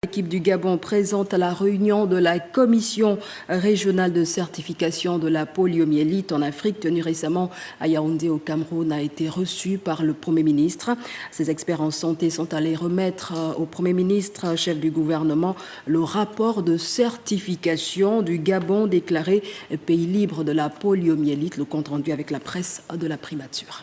L'équipe du Gabon présente à la réunion de la commission régionale de certification de la poliomyélite en Afrique, tenue récemment à Yaoundé au Cameroun, a été reçue par le Premier ministre. Ces experts en santé sont allés remettre au Premier ministre, chef du gouvernement, le rapport de certification du Gabon déclaré pays libre de la poliomyélite, le compte rendu avec la presse de la primature.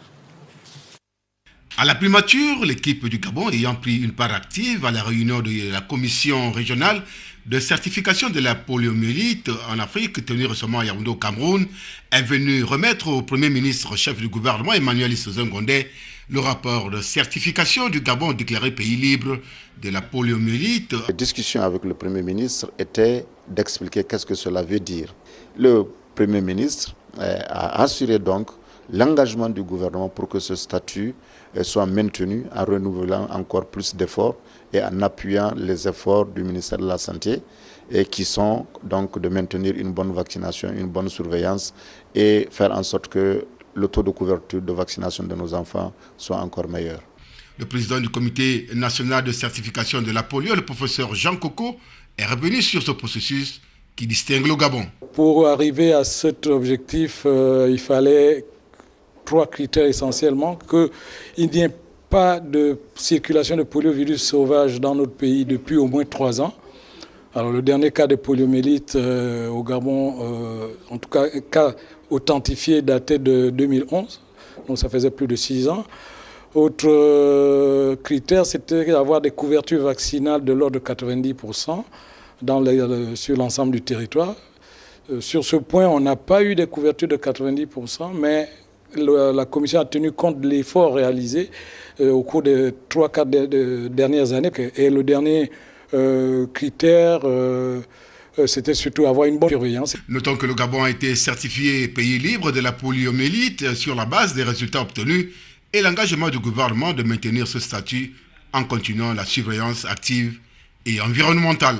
À la primature, l'équipe du Gabon ayant pris une part active à la réunion de la commission régionale de certification de la poliomyélite en Afrique, tenue récemment à Yaoundé au Cameroun, est venue remettre au Premier ministre, chef du gouvernement, Emmanuel Issouza Ngondé, le rapport de certification du Gabon déclaré pays libre de la poliomyélite. La discussion avec le Premier ministre était d'expliquer qu'est-ce que cela veut dire. Le Premier ministre a assuré donc l'engagement du gouvernement pour que ce statut soit maintenu en renouvelant encore plus d'efforts et en appuyant les efforts du ministère de la Santé et qui sont donc de maintenir une bonne vaccination, une bonne surveillance et faire en sorte que le taux de couverture de vaccination de nos enfants soit encore meilleur. Le président du comité national de certification de la polio, le professeur Jean Coco, est revenu sur ce processus qui distingue le Gabon. Pour arriver à cet objectif, il fallait 3 critères essentiellement: qu'il n'y ait pas de circulation de poliovirus sauvage dans notre pays depuis au moins 3 ans. Alors le dernier cas de poliomyélite au Gabon, en tout cas un cas authentifié, datait de 2011, donc ça faisait plus de 6 ans. Autre critère, c'était d'avoir des couvertures vaccinales de l'ordre de 90% sur l'ensemble du territoire. Sur ce point, on n'a pas eu des couvertures de 90%, mais la commission a tenu compte de l'effort réalisé au cours des 3-4 dernières années. Et le dernier critère, c'était surtout avoir une bonne surveillance. Notons que le Gabon a été certifié pays libre de la poliomyélite sur la base des résultats obtenus et l'engagement du gouvernement de maintenir ce statut en continuant la surveillance active et environnementale.